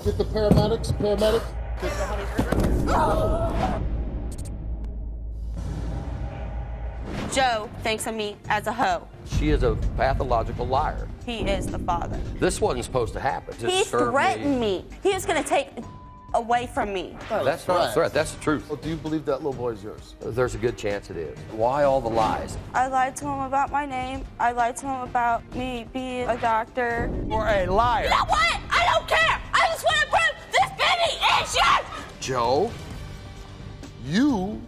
Get the paramedics. Joe thinks of me as a hoe. She is a pathological liar. He is the father. This wasn't supposed to happen. He threatened me. He is going to take away from me. That's not a threat. That's the truth. Well, do you believe that little boy is yours? There's a good chance it is. Why all the lies? I lied to him about my name. I lied to him about me being a doctor. You're a liar. You know what? I don't care. I just want to prove this baby is yours. Joe, you...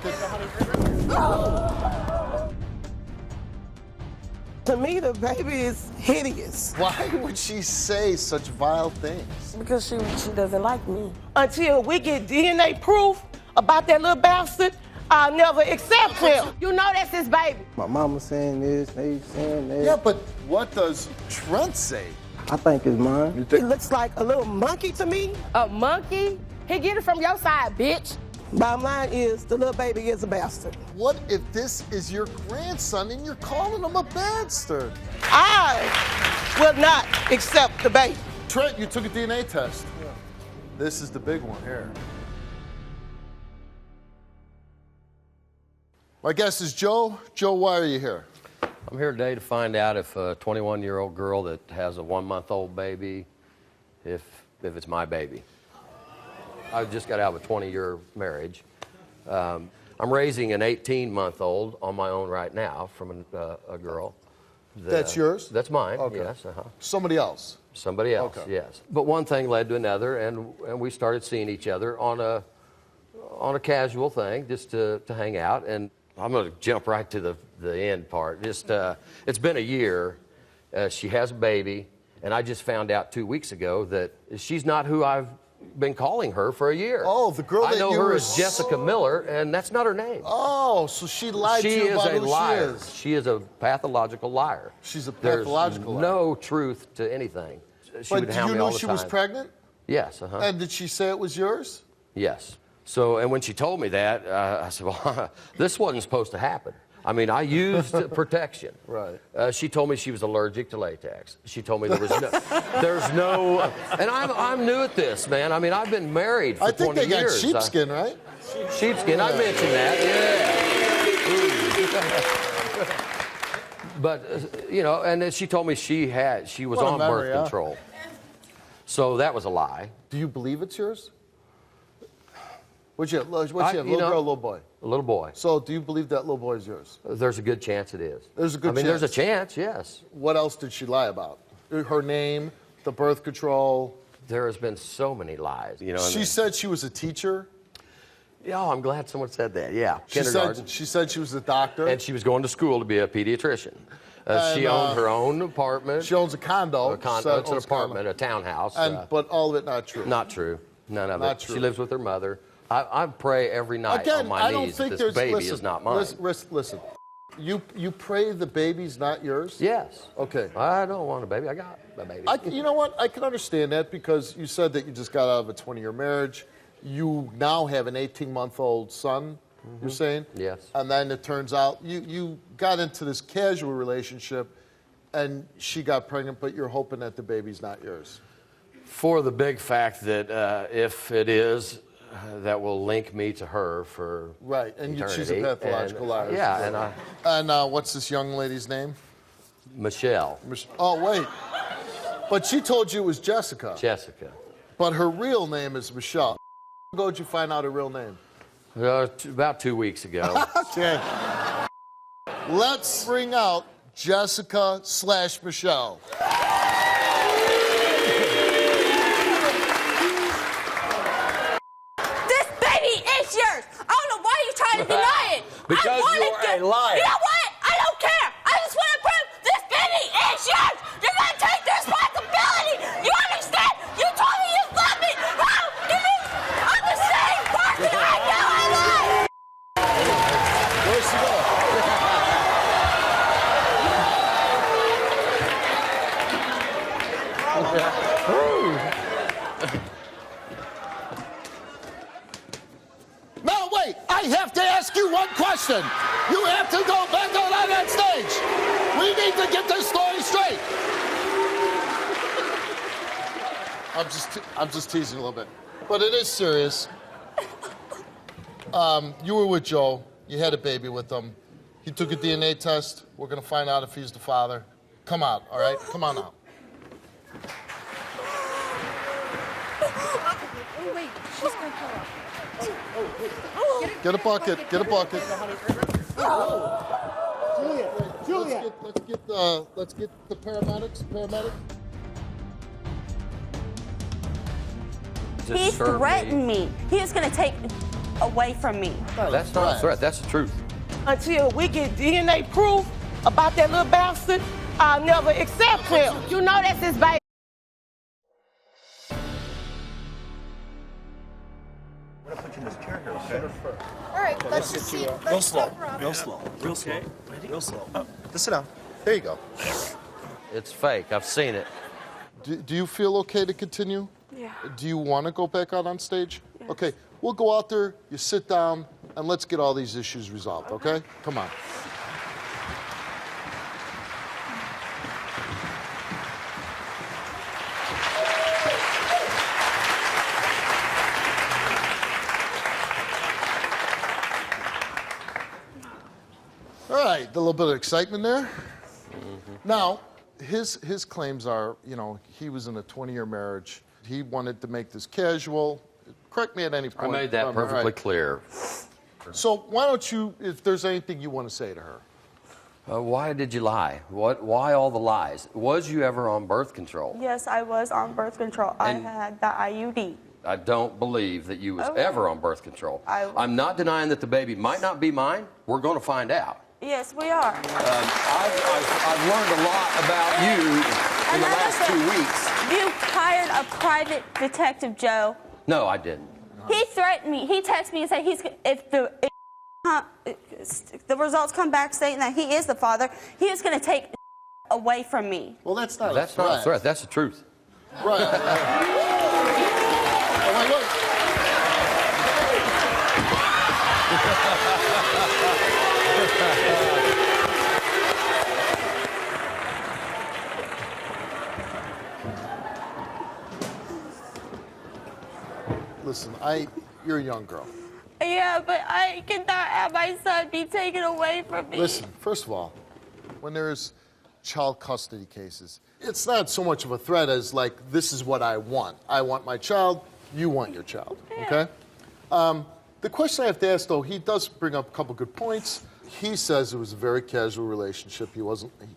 To me, the baby is hideous. Why would she say such vile things? Because she doesn't like me. Until we get DNA proof about that little bastard, I'll never accept him. You know that's his baby. My mama saying this, they saying that. Yeah, but what does Trent say? I think it's mine. He looks like a little monkey to me. A monkey? He get it from your side, bitch. Bottom line is, the little baby is a bastard. What if this is your grandson and you're calling him a bastard? I will not accept the baby. Trent, you took a DNA test. Yeah. This is the big one here. My guest is Joe. Joe, why are you here? I'm here today to find out if a 21-year-old girl that has a 1-month-old baby, if it's my baby. I just got out of a 20-year marriage. I'm raising an 18-month-old on my own right now from a girl. That's yours? That's mine, okay. Yes. Somebody else? Somebody else, okay. Yes. But one thing led to another, and we started seeing each other on a casual thing, just to hang out. And I'm going to jump right to the end part. Just it's been a year. She has a baby, and I just found out 2 weeks ago that she's not who I've been calling her for a year. Oh, the girl that I know you her were... as Jessica Miller, and that's not her name. Oh, so she lied to you about who liar. she is. She is a pathological liar. She's a pathological liar. There's no truth to anything. She would But do hound you me all know the she time. was pregnant? Yes, And did she say it was yours? Yes. So, and when she told me that, I said, well, this wasn't supposed to happen. I mean, I used protection. Right. She told me she was allergic to latex. She told me there's no, and I'm new at this, man. I mean, I've been married for 20 years. I think they got sheepskin, right? Sheepskin, I mentioned that, yeah. But, you know, and then she told me she was on birth control. So that was a lie. Do you believe it's yours? What's you have, little girl or little boy? A little boy. So do you believe that little boy is yours? There's a good chance it is. There's a good chance? I mean, there's a chance, yes. What else did she lie about? Her name, the birth control? There has been so many lies. You know. She said she was a teacher? Yeah, I'm glad someone said that, yeah. She said she was a doctor? And she was going to school to be a pediatrician. She owned her own apartment. She owns a condo. It's an apartment, a townhouse. But all of it not true? Not true. None of not it. True. She lives with her mother. I pray every night on my knees that this baby is not mine. Listen. You pray the baby's not yours? Yes. Okay. I don't want a baby. I got a baby. You know what? I can understand that because you said that you just got out of a 20-year marriage. You now have an 18-month-old son, you're saying? Yes. And then it turns out you got into this casual relationship and she got pregnant, but you're hoping that the baby's not yours. For the big fact that if it is, that will link me to her for and eternity. she's a pathological liar. Yeah, and what's this young lady's name? Michelle. Oh, wait. But she told you it was Jessica. Jessica. But her real name is Michelle. How long ago did you find out her real name? About 2 weeks ago. Okay. Let's bring out Jessica/Michelle. This baby is yours. I don't know why you're trying to deny it. Because you're a liar. You know what? I don't care. I just want to prove this baby is yours. You're going to take the responsibility. You understand? You told me you love me. How can you? I'm the same person I know I love. Where's she going? No, wait. I have to ask you one question. You have to go back on that stage. We need to get this story straight. I'm just teasing a little bit, but it is serious. You were with Joe. You had a baby with him. He took a DNA test. We're gonna find out if he's the father. Come out, all right? Come on out. Oh, wait. She's going to kill her. Get a bucket. Get a bucket. Julia. Let's get the paramedics. Just He serve threatened me. He was going to take away from me. That's not a threat. That's the truth. Until we get DNA proof about that little bastard, I'll never accept him. You know that's his baby. I'm gonna put you in this chair here, okay? All right, let's just see. Real slow, real slow, real slow, real slow. Just sit down. There you go. It's fake. I've seen it. Do you feel okay to continue? Yeah. Do you want to go back out on stage? Yes. Okay, we'll go out there, you sit down, and let's get all these issues resolved, okay? Come on. All right, a little bit of excitement there. Mm-hmm. Now, his claims are, you know, he was in a 20-year marriage. He wanted to make this casual. Correct me at any point. I made that perfectly clear. So why don't you, if there's anything you want to say to her? Why did you lie? Why all the lies? Was you ever on birth control? Yes, I was on birth control. And- I had the IUD. I don't believe that you was Okay. ever on birth control. I- I'm not denying that the baby might not be mine. We're going to find out. Yes, we are. I've learned a lot about you in the last 2 weeks. You hired a private detective, Joe. No, I didn't. He threatened me. He texted me and said if the results come back saying that he is the father, he was going to take away from me. Well, that's not That's not a threat. That's the truth. Right. Oh, wait. Listen, you're a young girl. Yeah, but I cannot have my son be taken away from me. Listen, first of all, when there's child custody cases, it's not so much of a threat as like, this is what I want. I want my child, you want your child, okay? The question I have to ask, though, he does bring up a couple good points. He says it was a very casual relationship.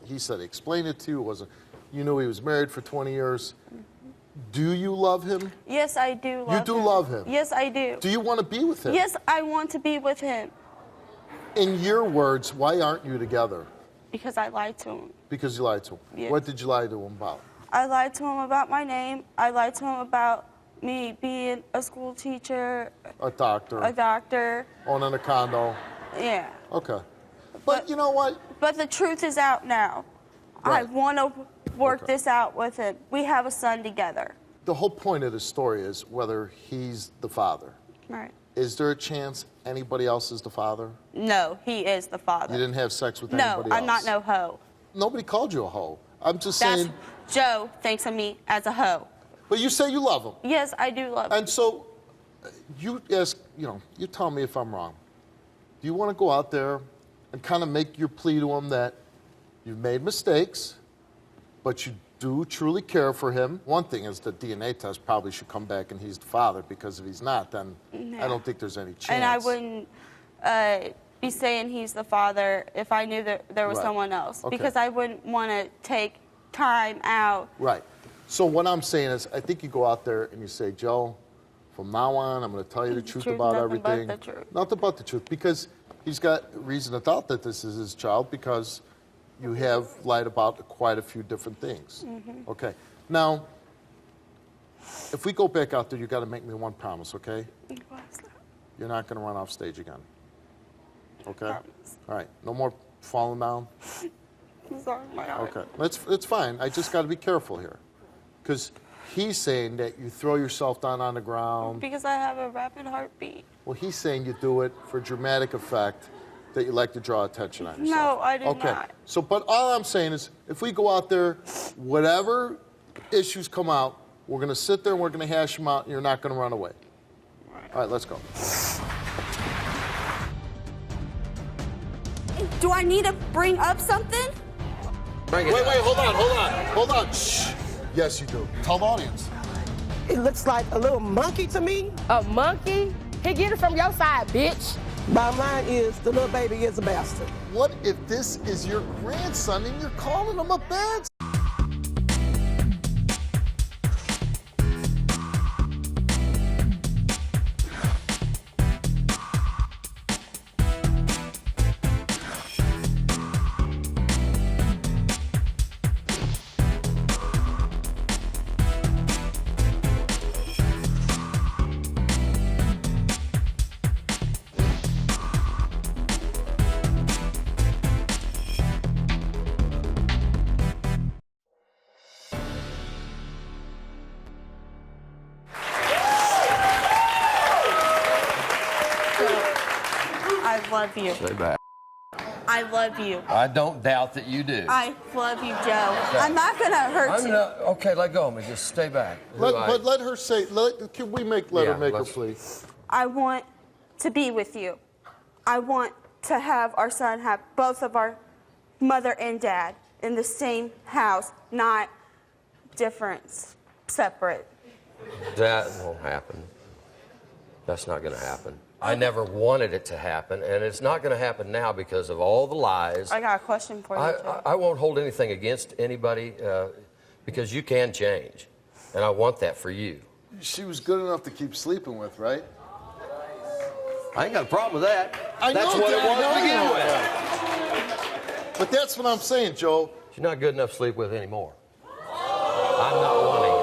He said he explained it to you. You knew he was married for 20 years. Do you love him? Yes, I do love him. You do love him? Yes, I do. Do you want to be with him? Yes, I want to be with him. In your words, why aren't you together? Because I lied to him. Because you lied to him. Yes. What did you lie to him about? I lied to him about my name. I lied to him about me being a school teacher, A doctor. a doctor. Owning a condo. Yeah. Okay. But you know what? But the truth is out now. Right. I want to work Okay. this out with him. We have a son together. The whole point of this story is whether he's the father. Right. Is there a chance anybody else is the father? No, he is the father. You didn't have sex with No, anybody else? I'm not no hoe. Nobody called you a hoe. I'm just That's saying. Joe thinks of me as a hoe. But you say you love him. Yes, I do love him. And so you tell me if I'm wrong. Do you want to go out there and kind of make your plea to him that you've made mistakes, but you do truly care for him? One thing is the DNA test probably should come back and he's the father, because if he's not, then I don't think there's any chance. And I wouldn't be saying he's the father if I knew that there was Right. someone else. Okay. Because I wouldn't want to take time out. Right. So what I'm saying is, I think you go out there and you say, Joe, from now on, I'm going to tell you the truth about nothing but everything. the truth. Nothing but the truth, because he's got reason to doubt that this is his child, because you have lied about quite a few different things. Mm-hmm. Okay. Now, if we go back out there, you got to make me one promise, okay? What's that? You're not going to run off stage again. Okay? Promise. All right. No more falling down. I'm sorry, my heart. Okay, it's fine. I just got to be careful here, because he's saying that you throw yourself down on the ground. Because I have a rapid heartbeat. Well, he's saying you do it for dramatic effect, that you like to draw attention on yourself. No, I did okay. not. So, but all I'm saying is, if we go out there, whatever issues come out, We're going to sit there and we're going to hash them out, and you're not going to run away. All right, let's go. Do I need to bring up something? Bring it Wait, up. hold on. Shh. Yes, you do. Tell the audience. It looks like a little monkey to me. A monkey? He get it from your side, bitch. Bottom line is, the little baby is a bastard. What if this is your grandson and you're calling him a bastard? I love you. Stay back. I love you. I don't doubt that you do. I love you, Joe. I'm not gonna hurt you. Okay, let go of me. Just stay back. But let her say, can we let her make her plea? I want to be with you. I want to have our son have both of our mother and dad in the same house, not different, separate. That won't happen. That's not going to happen. I never wanted it to happen, and it's not going to happen now because of all the lies. I got a question for you, Joe. I won't hold anything against anybody because you can change, and I want that for you. She was good enough to keep sleeping with, right? I ain't got a problem with that. I That's know what that, it was I to begin know with. But that's what I'm saying, Joe. She's not good enough to sleep with anymore. I'm not wanting it.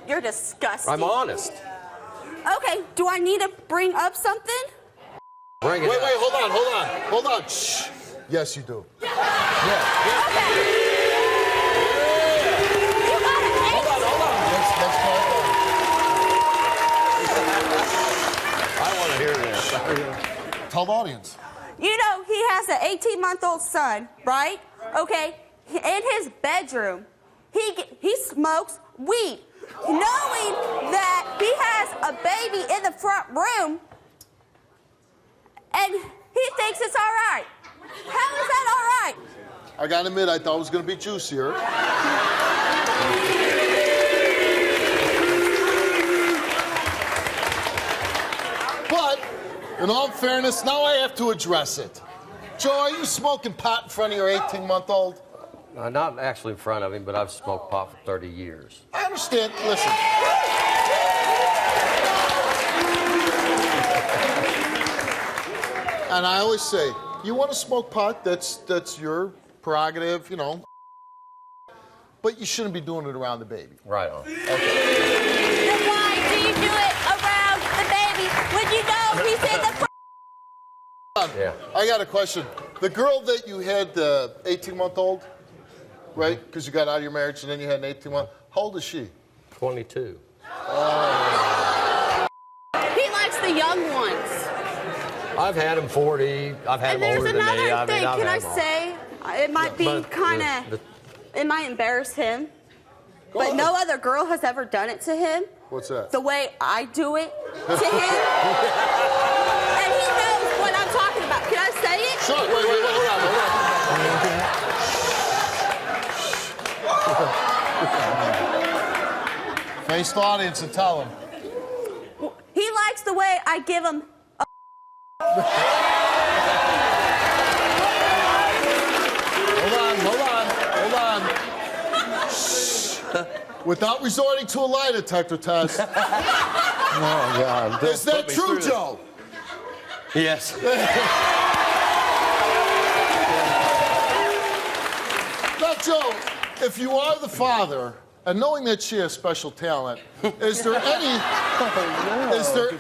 You're disgusting. I'm honest. Okay, do I need to bring up something? Bring it Wait, up. hold on. Shh. Yes, you do. Okay. You got an Hold on. Let's calm I want to hear this. down. Tell the audience. You know, he has an 18-month-old son, right? Okay, in his bedroom, he smokes weed, knowing that he has a baby in the front room, and he thinks it's all right. How is that all right? I gotta admit, I thought it was gonna be juicier. But, in all fairness, now I have to address it. Joe, are you smoking pot in front of your 18-month-old? Not actually in front of him, but I've smoked pot for 30 years. I understand. Listen. And I always say, you want to smoke pot, that's your prerogative, you know. But you shouldn't be doing it around the baby. Right on. Then why do you do it around the baby when you know he's in the front? Yeah. I got a question. The girl that you had, the 18-month-old, right? Because you got out of your marriage and then you had an 18-month. How old is she? 22. He likes the young ones. I've had him 40. I've had And him there's older than me. another thing. I've Can I had them all. say, it might be But kind of, it might embarrass him, but ahead. no other girl has ever done it to him. What's that? The way I do it to him. And he knows what I'm talking about. Can I say it? Sure. Wait, hold on. Face the audience and tell them. He likes the way I give him a Hold on. Shh. Without resorting to a lie detector test. Oh, God. Is that true, Joe? Yes. Now, Joe, if you are the father, and knowing that she has special talent, is there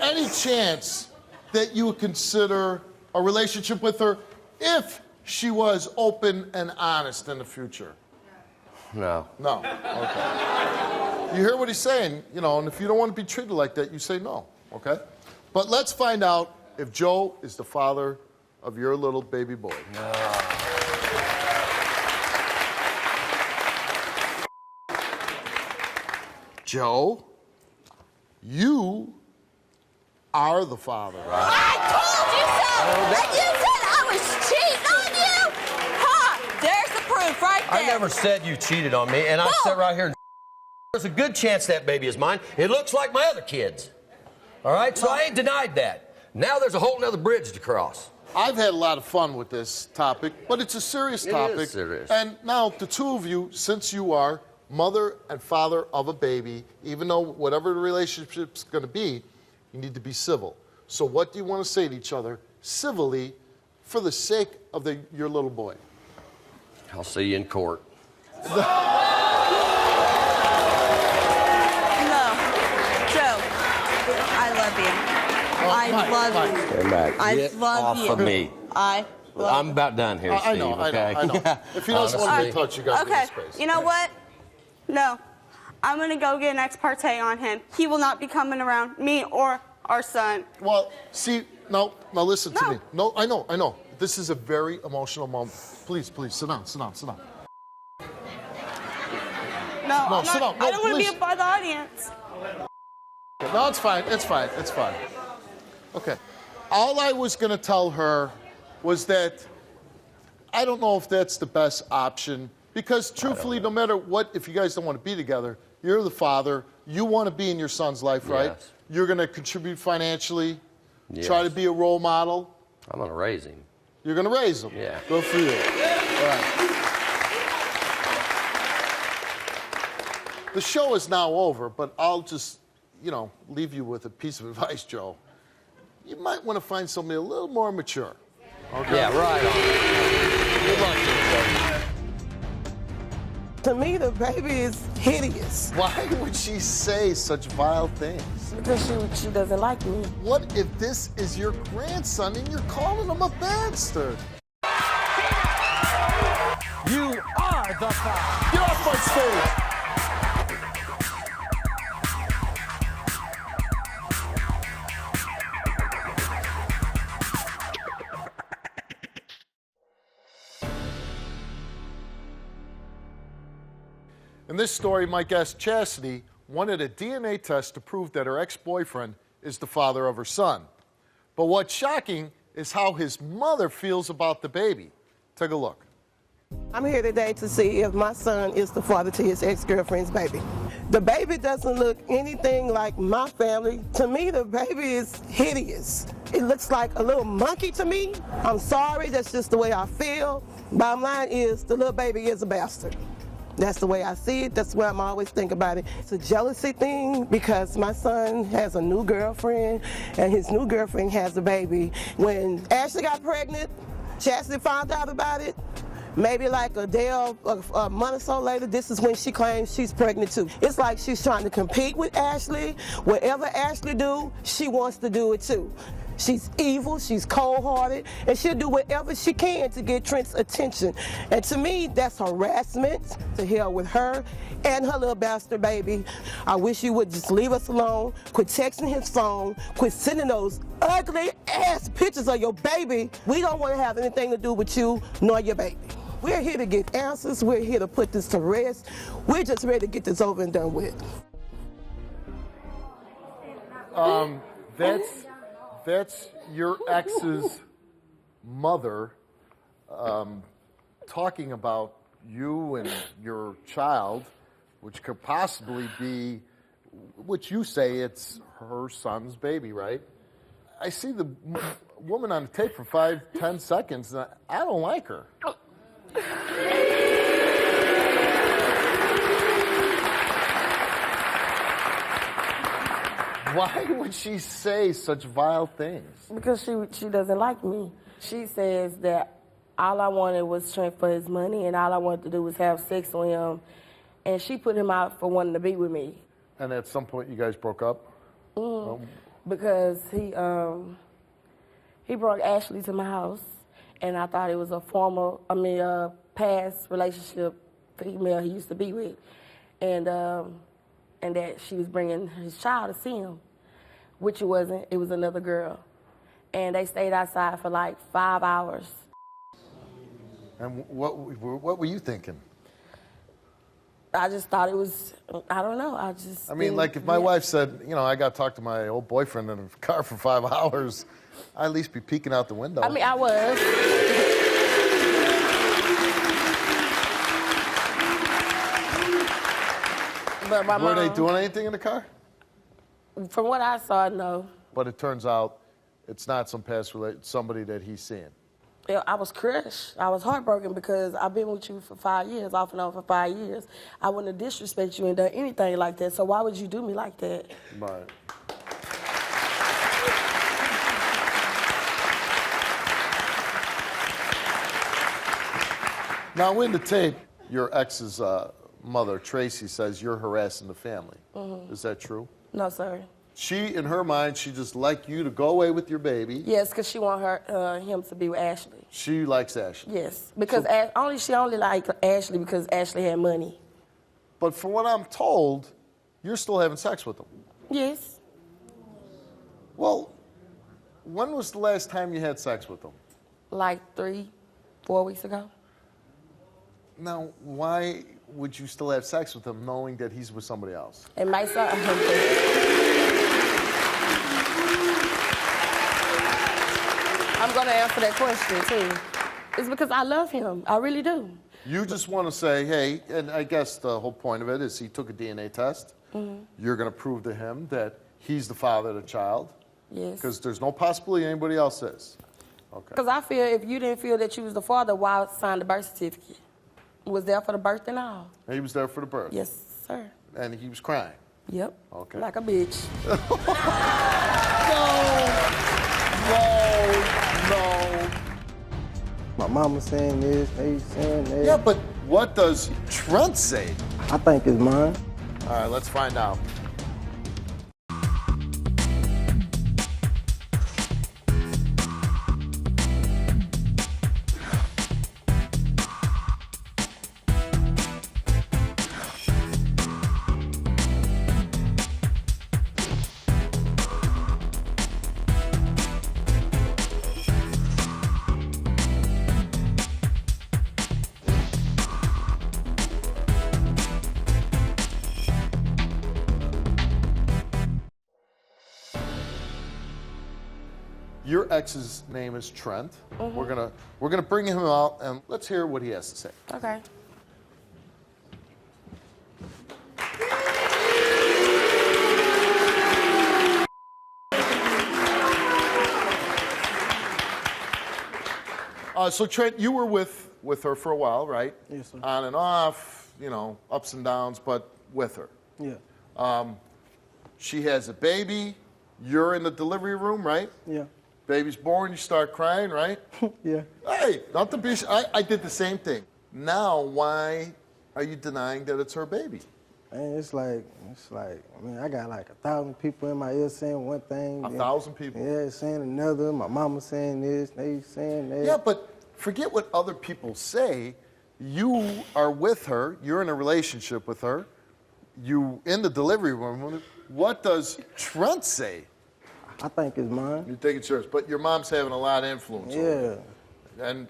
any chance that you would consider a relationship with her if she was open and honest in the future? No. No. Okay. You hear what he's saying, you know, and if you don't want to be treated like that, you say no, okay? But let's find out if Joe is the father of your little baby boy. No. Joe, you are the father. I told you so! And you said I was cheating on you? Ha! There's the proof right there. I never said you cheated on me, and I sit right here and there's a good chance that baby is mine. It looks like my other kids. All right? So I ain't denied that. Now there's a whole nother bridge to cross. I've had a lot of fun with this topic, but it's a serious topic. It is serious. And now the two of you, since you are mother and father of a baby, even though whatever the relationship's going to be, you need to be civil. So what do you want to say to each other civilly for the sake of your little boy? I'll see you in court. I love you. I love you. Stand back. I Get love off you. of me. I love I'm about done here, Steve, I know. okay? If he doesn't want to be touched, you got to Okay, give him space. you know what? No. I'm going to go get an ex parte on him. He will not be coming around me or our son. Well, see, now listen to No. me. No, I know. This is a very emotional moment. Please, sit down. No, I'm sit not, down. No, I don't want to please. be a part of the audience. No, it's fine. Okay. All I was going to tell her was that I don't know if that's the best option because truthfully, no matter what, if you guys don't want to be together, you're the father. You want to be in your son's life, right? Yes. You're going to contribute financially, Yes. try to be a role model. I'm going to raise him. You're going to raise him. Yeah. Good for you. All right. The show is now over, but I'll just, leave you with a piece of advice, Joe. You might want to find somebody a little more mature. Okay? Yeah, right on. Good luck to you, Joe. To me, the baby is hideous Why would she say such vile things? because she doesn't like me. What if this is your grandson and you're calling him a bastard? You are the father. Get off my stage! In this story, my guest Chastity wanted a DNA test to prove that her ex-boyfriend is the father of her son. But what's shocking is how his mother feels about the baby. Take a look. I'm here today to see if my son is the father to his ex-girlfriend's baby. The baby doesn't look anything like my family. To me, the baby is hideous. It looks like a little monkey to me. I'm sorry, that's just the way I feel. Bottom line is, the little baby is a bastard. That's the way I see it. That's why I'm always think about it. It's a jealousy thing because my son has a new girlfriend and his new girlfriend has a baby. When Ashley got pregnant, Chastity found out about it. Maybe like a day or a month or so later, this is when she claims she's pregnant too. It's like she's trying to compete with Ashley. Whatever Ashley do, she wants to do it too. She's evil, she's cold-hearted, and she'll do whatever she can to get Trent's attention. And to me, that's harassment. To hell with her and her little bastard baby. I wish you would just leave us alone, quit texting his phone, quit sending those ugly-ass pictures of your baby. We don't want to have anything to do with you nor your baby. We're here to get answers. We're here to put this to rest. We're just ready to get this over and done with. That's your ex's mother talking about you and your child, which could possibly be, which you say it's her son's baby, right? I see the woman on the tape for 5-10 seconds, and I don't like her. Why would she say such vile things? Because she doesn't like me. She says that all I wanted was Trent for his money and all I wanted to do was have sex with him. And she put him out for wanting to be with me. And at some point you guys broke up? Because he brought Ashley to my house and I thought it was a past relationship female he used to be with. And that she was bringing his child to see him, which it wasn't. It was another girl. And they stayed outside for like 5 hours. And what were you thinking? I just thought it was, I don't know, I just... I mean, like if my wife said, you know, I got to talk to my old boyfriend in a car for 5 hours, I'd at least be peeking out the window. I mean, I was. But my Were mom, they doing anything in the car? from what I saw, no. But it turns out it's not some past somebody that he's seeing. Yeah, I was crushed. I was heartbroken because I've been with you for 5 years, off and on for 5 years. I wouldn't have disrespected you and done anything like that, so why would you do me like that? Right. Now, in the tape, your ex's mother, Tracy, says you're harassing the family. Is that true? No, sir. She, in her mind, she just like you to go away with your baby. Yes, because she want him to be with Ashley. She likes Ashley. Yes, because she only liked Ashley because Ashley had money. But from what I'm told, you're still having sex with him. Yes. Well, when was the last time you had sex with him? Like 3, 4 weeks ago. Now, why would you still have sex with him knowing that he's with somebody else? And my son... I'm going to answer that question, too. It's because I love him. I really do. You just want to say, hey, and I guess the whole point of it is he took a DNA test. You're going to prove to him that he's the father of the child. Yes. Because there's no possibility anybody else is. Okay. Because I feel if you didn't feel that you was the father, why sign the birth certificate? Was there for the birth and all. He was there for the birth. Yes, sir. And he was crying. Yep. Okay. Like a bitch. No. My mama saying this, they saying that. Yeah, but what does Trent say? I think it's mine. All right, let's find out. Your ex's name is Trent. We're gonna bring him out and let's hear what he has to say. Okay. So Trent, you were with her for a while, right? Yes, sir. On and off, you know, ups and downs, but with her. Yeah. She has a baby. You're in the delivery room, right? Yeah. Baby's born, you start crying, right? Yeah. Hey, not to be. I did the same thing. Now, why are you denying that it's her baby? And it's like, I mean, I got like 1,000 people in my ear saying one thing. 1,000 people? Yeah, saying another. My mama saying this, they saying that. Yeah, but forget what other people say. You are with her. You're in a relationship with her. You in the delivery room. What does Trent say? I think it's mine. You think it's yours, but your mom's having a lot of influence over you. And,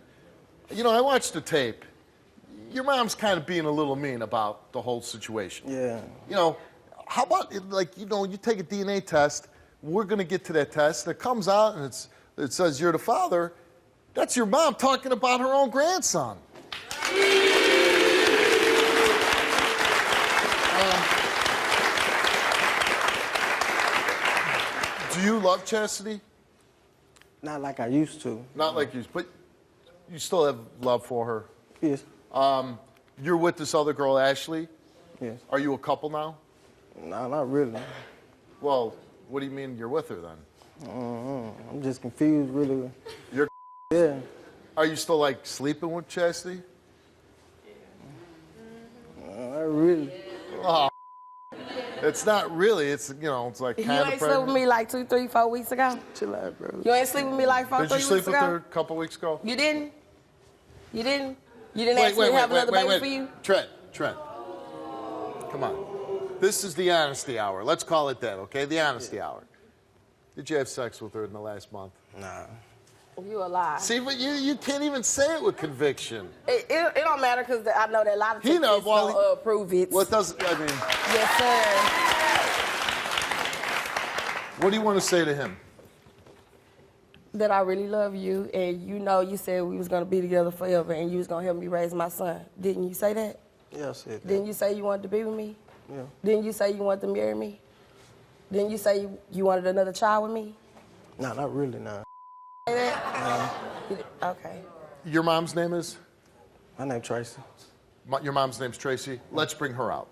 you know, I watched the tape. Your mom's kind of being a little mean about the whole situation. Yeah. You know, how about, like, you know, you take a DNA test. We're going to get to that test. It comes out and it says you're the father. That's your mom talking about her own grandson. Do you love Chastity? Not like I used to. Not like you, but you still have love for her. Yes. You're with this other girl, Ashley. Yes. Are you a couple now? No, not really. Well, what do you mean you're with her then? I'm just confused, really. You're. Yeah. Are you still like sleeping with Chastity? Not really. Oh, it's not really. It's, you know, it's like You kind of ain't slept with me like 2, 3, 4 weeks ago? Chill out, bro. You ain't sleep with me like 4, 3 Did you weeks sleep with ago? her a couple weeks ago? You didn't? You didn't? You didn't ask me to have another baby for you? Trent. Come on. This is the honesty hour. Let's call it that, okay? The honesty hour. Did you have sex with her in the last month? Nah. You a lie. See, but you can't even say it with conviction. It don't matter because I know that a lot of He knows, don't approve it. What does, I mean, Yes, sir. what do you want to say to him? That I really love you, and you know you said we was going to be together forever, and you was going to help me raise my son. Didn't you say that? Yeah, I said that. Didn't you say you wanted to be with me? Yeah. Didn't you say you wanted to marry me? Didn't you say you wanted another child with me? Nah, not really, nah. Say that? Okay. Your mom's name is? My name Tracy. Your mom's name's Tracy. Let's bring her out.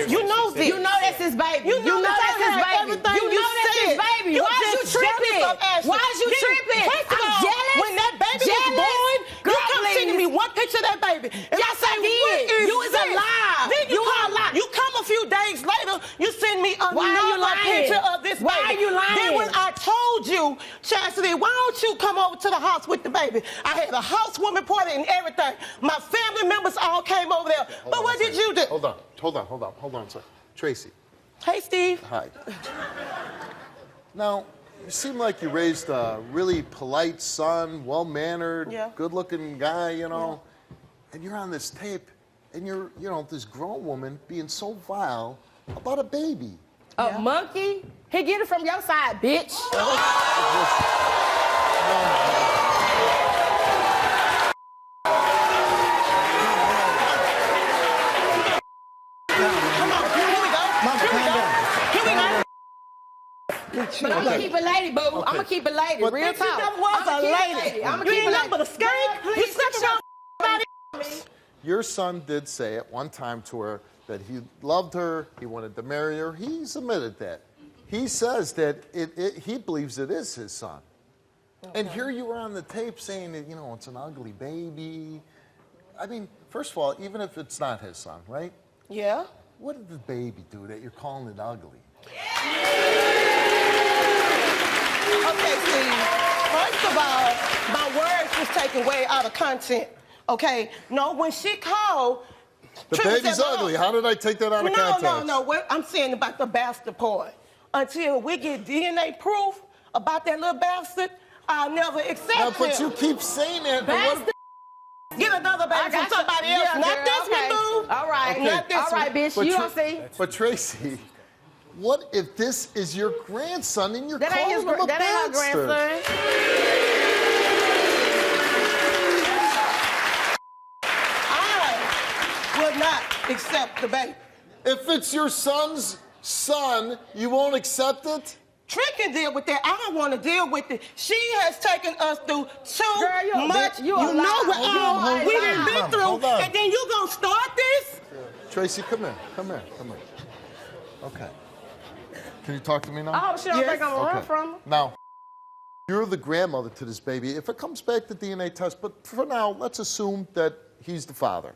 You know this. You know that's his baby. You know that's his baby. everything You know that's his said. baby. You Why is you just tripping? jealous of Ashley. Why is you tripping? First of I'm all, jealous. when that baby was Jealous? born, Girl, you come please. sending me one picture of that baby. And Yes, I did. what is You was this? alive. Then You are alive. You come a few days later, you send me Why are you another lying? picture of this Why baby. are you lying? Then when I told you, Chastity, why don't you come over to the house with the baby? I had a housewarming party and everything. My family members all came over there. But what did you do? Hold on a second. Tracy. Hey, Steve. Hi. Now, you seem like you raised a really polite son, well-mannered, Yeah. good-looking guy, you know, and you're on this tape, and you're, this grown woman being so vile about a baby. A monkey? He get it from your side, bitch. But I'm gonna keep it lady, boo. I'm gonna keep it lady. But Real if you talk. never was I'ma a keep it lady. I'ma You keep ain't it nothing but a lady. skank. Girl, You please such shut a Your son did say at one time to her that he loved her, he wanted to marry her. He's admitted that. He says that he believes it is his son. Okay. And here you were on the tape saying that, it's an ugly baby. I mean, first of all, even if it's not his son, right? Yeah. What did the baby do that you're calling it ugly? Okay, Steve. First of all, my words was taken way out of content. Okay? No, when she called... The Trish baby's said, ugly. How did I take that out of context? No. What I'm saying about the bastard part. Until we get DNA proof about that little bastard, I'll never accept No, but him. you keep saying that. Bastard. Get another baby from somebody else. Yeah, Not girl, this okay. one, boo. All right. Okay. Not this All right, one. bitch. You don't see. But Tracy, what if this is your grandson and you're That ain't calling him a that ain't her bastard? I will not accept the baby. If it's your son's son, you won't accept it? Trent can deal with that. I don't want to deal with it. She has taken us through too Girl, you a much. bitch. You a know liar. what You a we liar. done been Hold through, on. and then you gonna start this? Tracy, come here. Okay. Can you talk to me now? I hope she don't think I'm gonna run from her. Now, you're the grandmother to this baby. If it comes back to DNA test, but for now, let's assume that he's the father.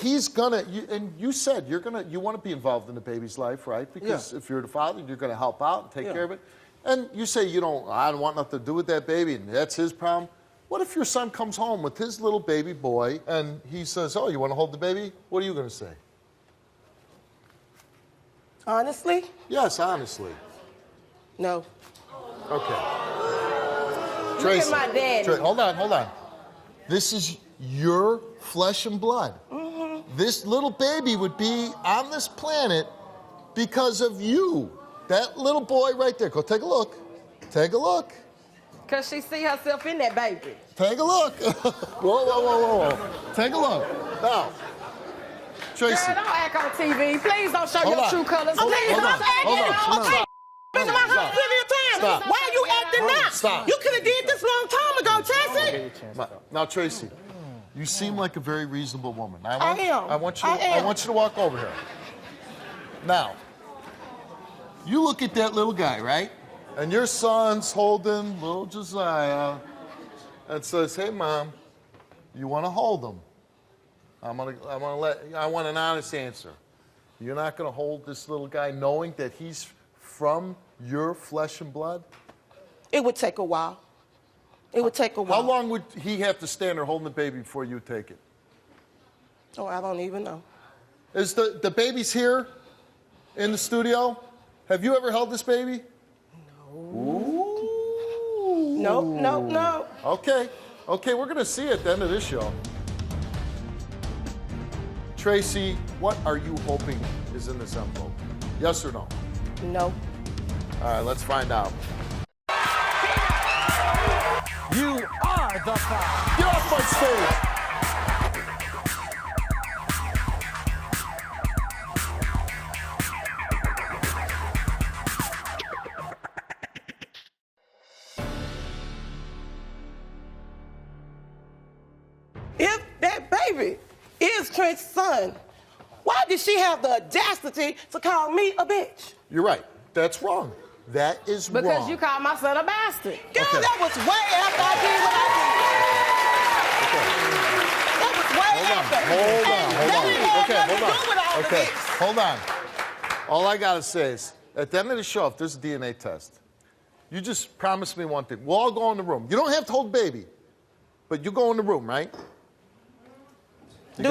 He's gonna, and you said you want to be involved in the baby's life, right? Because if you're the father, you're gonna help out and take care of it. And you say I don't want nothing to do with that baby, and that's his problem. What if your son comes home with his little baby boy, and he says, "Oh, you want to hold the baby?" What are you gonna say? Honestly? Yes, honestly. No. Okay. Look Tracy, at my daddy. Hold on. This is your flesh and blood. This little baby would be on this planet because of you. That little boy right there. Go take a look. Take a look. Cause she see herself in that baby. Take a look. Whoa. Take a look. Now, Tracy. Girl, don't act on TV. Please don't show Hold your on. true colors. Hold on, Please hold don't on, act hold on. okay. Been to my house plenty of times. Stop. Why are you acting now? Stop. You could have did this long time ago, Chelsea. Now, Tracy, you seem like a very reasonable woman. I am. want I you to walk over here. Now, you look at that little guy, right? And your son's holding little Josiah and says, "Hey, Mom, you want to hold him? I want an honest answer. You're not going to hold this little guy knowing that he's from your flesh and blood?" It would take a while. It would take a while. How long would he have to stand there holding the baby before you would take it? Oh, I don't even know. Is the baby's here in the studio? Have you ever held this baby? No, no, no. Okay, we're gonna see at the end of this show. Tracy, what are you hoping is in this envelope? Yes or no? No. All right, let's find out. You are the foul. Get off my stage! If that baby is Trent's son, why did she have the audacity to call me a bitch? You're right. That's wrong. That is wrong. Because you called my son a bastard. Girl, Okay. that was way after I did what I did. That was way after. Hold And on. that didn't have Okay, nothing to do with all of Okay, this. hold on. All I gotta say is, at the end of the show, if there's a DNA test, you just promise me one thing. We'll all go in the room. You don't have to hold baby, but you go in the room, right? You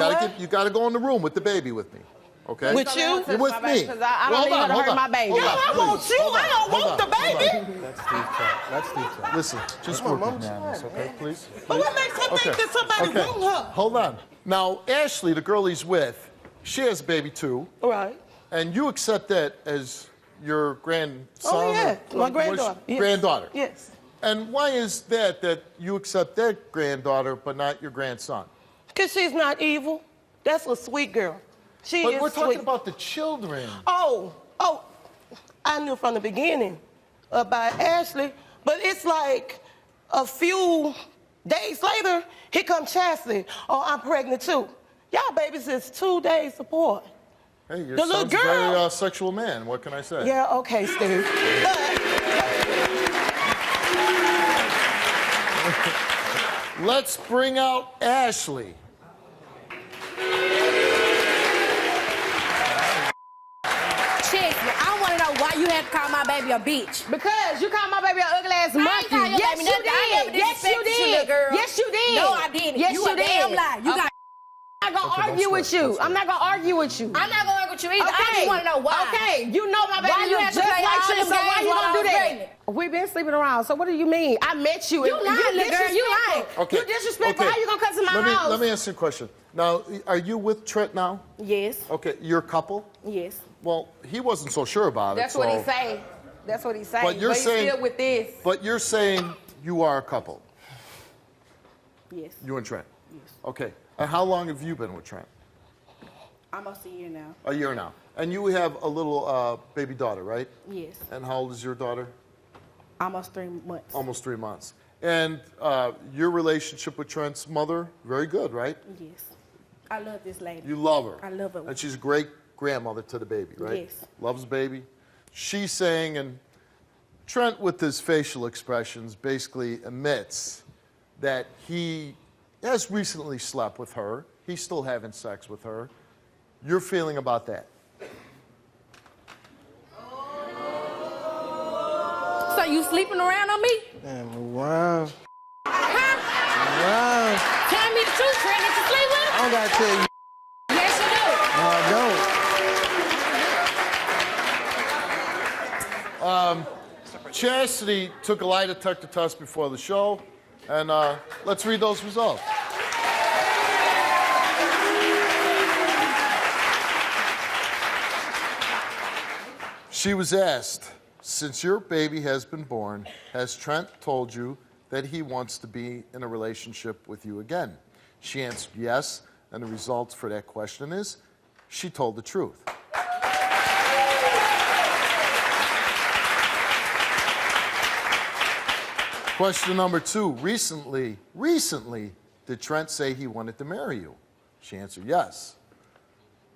gotta go in the room with the baby with me. Okay? With you? You're with me. Because I don't need her to hurt my baby. Hold on, I want please. you. Hold on, I don't hold want on, the baby. That's Steve talk. That's Steve talk. Listen, just work with me on this, okay, please? But what makes her think that somebody want her? Hold on. Now, Ashley, the girl he's with, she has a baby too, Right. and you accept that as your grandson? Oh, yeah. or- My granddaughter. Yes. Granddaughter. Yes. And why is that you accept that granddaughter but not your grandson? Because she's not evil. That's a sweet girl. She But is we're talking sweet. about the children. Oh, I knew from the beginning about Ashley, but it's like a few days later, here comes Chastity. Oh, I'm pregnant too. Y'all babies is 2 days apart. Hey, your The little son's a girl- very sexual man. What can I say? Yeah, okay, Steve. Let's bring out Ashley. Chastity, I want to know why you had to call my baby a bitch. Because you called my baby an ugly ass monkey. ain't call your Yes, baby you nothing. I never did. Yes, you disrespected you, did. little girl. Yes, you did. No, I didn't. Yes, You you a did. damn lie. You got. I'm not gonna argue with you. I'm not gonna argue with you. I'm not gonna argue with you either. I just want to know why. Okay, you know my baby Why you look have to just play like all Trisha, them so why games you while gonna I do was that? pregnant? We've been sleeping around, so what do you mean? I met you. You lying, little girl. You lying. Okay. You disrespectful. How you gonna come to my house? Let me ask you a question. Now, are you with Trent now? Yes. Okay, you're a couple? Yes. Well, he wasn't so sure about That's it. what so- he say. That's what he say. But you're he's saying- still with this. But you're saying you are a couple, Yes. you and Trent? Yes. Okay. And how long have you been with Trent? Almost a year now. A year now. And you have a little baby daughter, right? Yes. And how old is your daughter? Almost 3 months. Almost 3 months. And your relationship with Trent's mother, very good, right? Yes. I love this lady. You love her. I love her. And she's a great grandmother to the baby, right? Yes. Loves the baby. She's saying, and Trent with his facial expressions basically admits that he has recently slept with her. He's still having sex with her. Your feeling about that? So you sleeping around on me? Damn, wow. Huh? Wow. Tell me the truth, Trent. Did you sleep with I him? don't gotta tell you. Yes, you do. No, I don't. Chastity took a lie detector test before the show, and let's read those results. She was asked, since your baby has been born, has Trent told you that he wants to be in a relationship with you again? She answered yes, and the results for that question is, she told the truth. Question number 2, recently, did Trent say he wanted to marry you? She answered yes.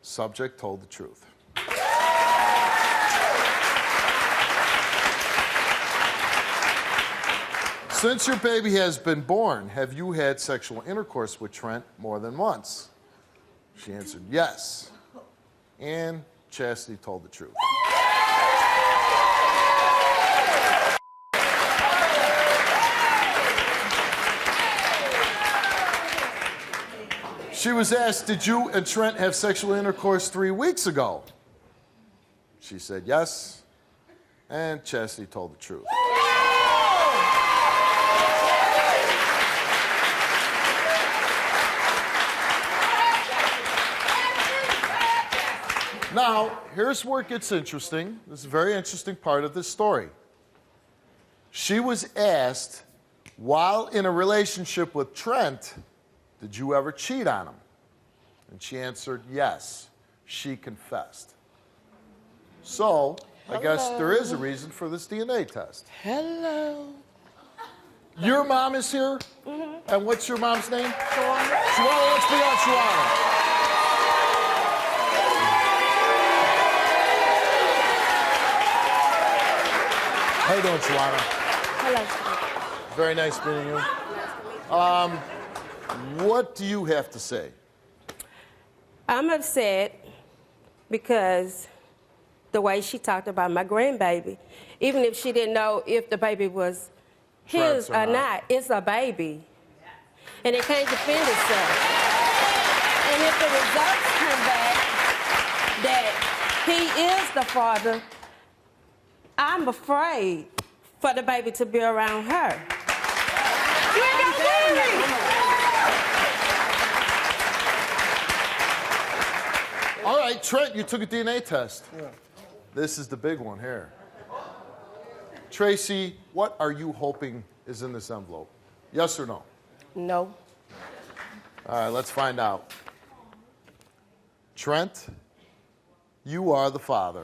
Subject told the truth. Since your baby has been born, have you had sexual intercourse with Trent more than once? She answered yes. And Chastity told the truth. She was asked, did you and Trent have sexual intercourse 3 weeks ago? She said yes, and Chastity told the truth. Now, here's where it gets interesting. This is a very interesting part of this story. She was asked, while in a relationship with Trent, did you ever cheat on him? And she answered yes. She confessed. So, I guess there is a reason for this DNA test. Hello. Your mom is here? And what's your mom's name? Shawana. Shawana, let's bring out Shawana. How you doing, Shawana? Hello. Very nice meeting you. What do you have to say? I'm upset because the way she talked about my grandbaby, even if she didn't know if the baby was his or not, it's a baby. And it can't defend itself. And if the results come back that he is the father, I'm afraid for the baby to be around her. You ain't got to worry. All right, Trent, you took a DNA test. Yeah. This is the big one here. Tracy, what are you hoping is in this envelope? Yes or no? No. All right, let's find out. Trent, you are the father.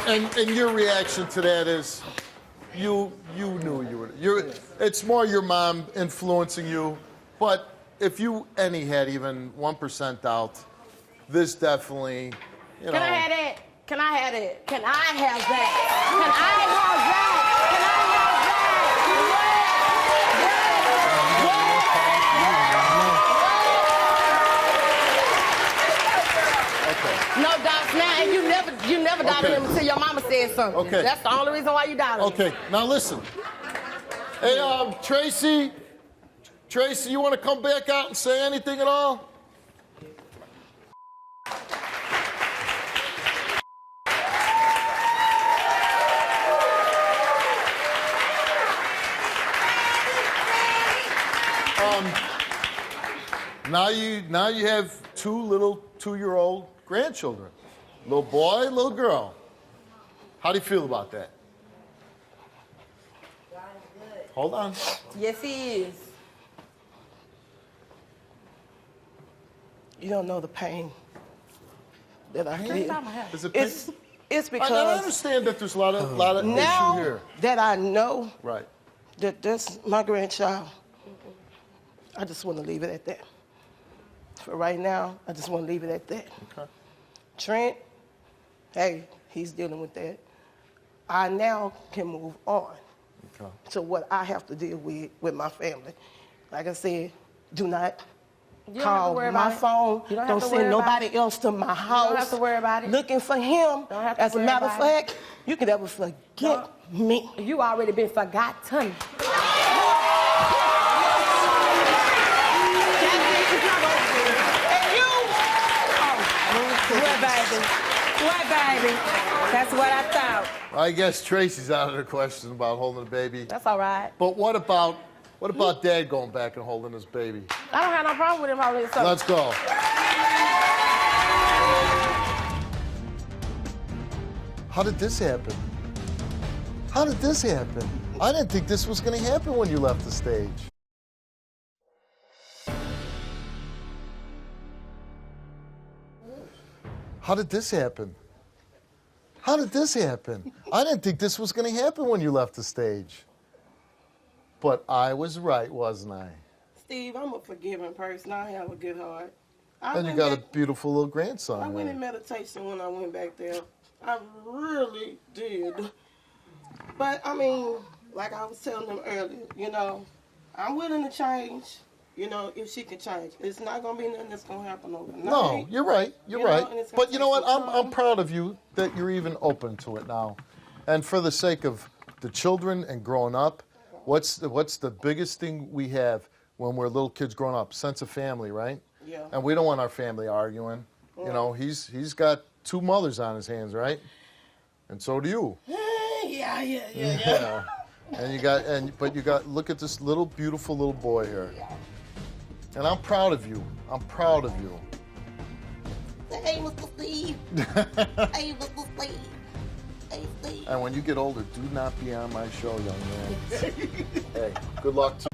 And your reaction to that is, you knew you were. It's more your mom influencing you, but if you had even 1% doubt, this definitely, you know. Can I have that? Can I have that? Can I have that? Can I have that? Can I have that? No doubts now, and you never doubted him until your mama said something. Okay. That's the only reason why you doubted him. Okay, now listen. Hey, Tracy, you want to come back out and say anything at all? Now you have two little 2-year-old grandchildren. Little boy, little girl. How do you feel about that? Hold on. Yes, he is. You don't know the pain that I feel. Is it pain? It's because I understand that there's a lot of now issue here. that I know Right. that that's my grandchild, I just want to leave it at that. For right now, I just want to leave it at that. Okay. Trent, hey, he's dealing with that. I now can move on to what I have to deal with my family. Like I said, do not call my phone. Don't send nobody else to my house. You don't have to worry about it. Looking for him. Don't have to As a worry matter of about it. fact, you can never forget me. You already been forgotten. What, baby? That's what I thought. I guess Tracy's out of the question about holding the baby. That's all right. But what about Dad going back and holding his baby? I don't have no problem with him holding his son. Let's go. How did this happen? How did this happen? I didn't think this was going to happen when you left the stage. How did this happen? How did this happen? I didn't think this was going to happen when you left the stage. But I was right, wasn't I? Steve, I'm a forgiving person. I have a good heart. And you got a beautiful little grandson. I went in meditation when I went back there. I really did. But, I mean, like I was telling them earlier, I'm willing to change. You know, if she can change. It's not going to be nothing that's going to happen overnight. No, you're right. You're You know, right. and it's gonna But you know take what? some I'm time. proud of you that you're even open to it now. And for the sake of the children and growing up, what's the biggest thing we have when we're little kids growing up? Sense of family, right? Yeah. And we don't want our family arguing. You know, he's got 2 mothers on his hands, right? And so do you. Yeah. But you got look at this little beautiful little boy here. And I'm proud of you. I'm proud of you. Hey, Mr. Steve. Hey, Mr. Steve. Hey, Steve. And when you get older, do not be on my show, young man. Hey, good luck to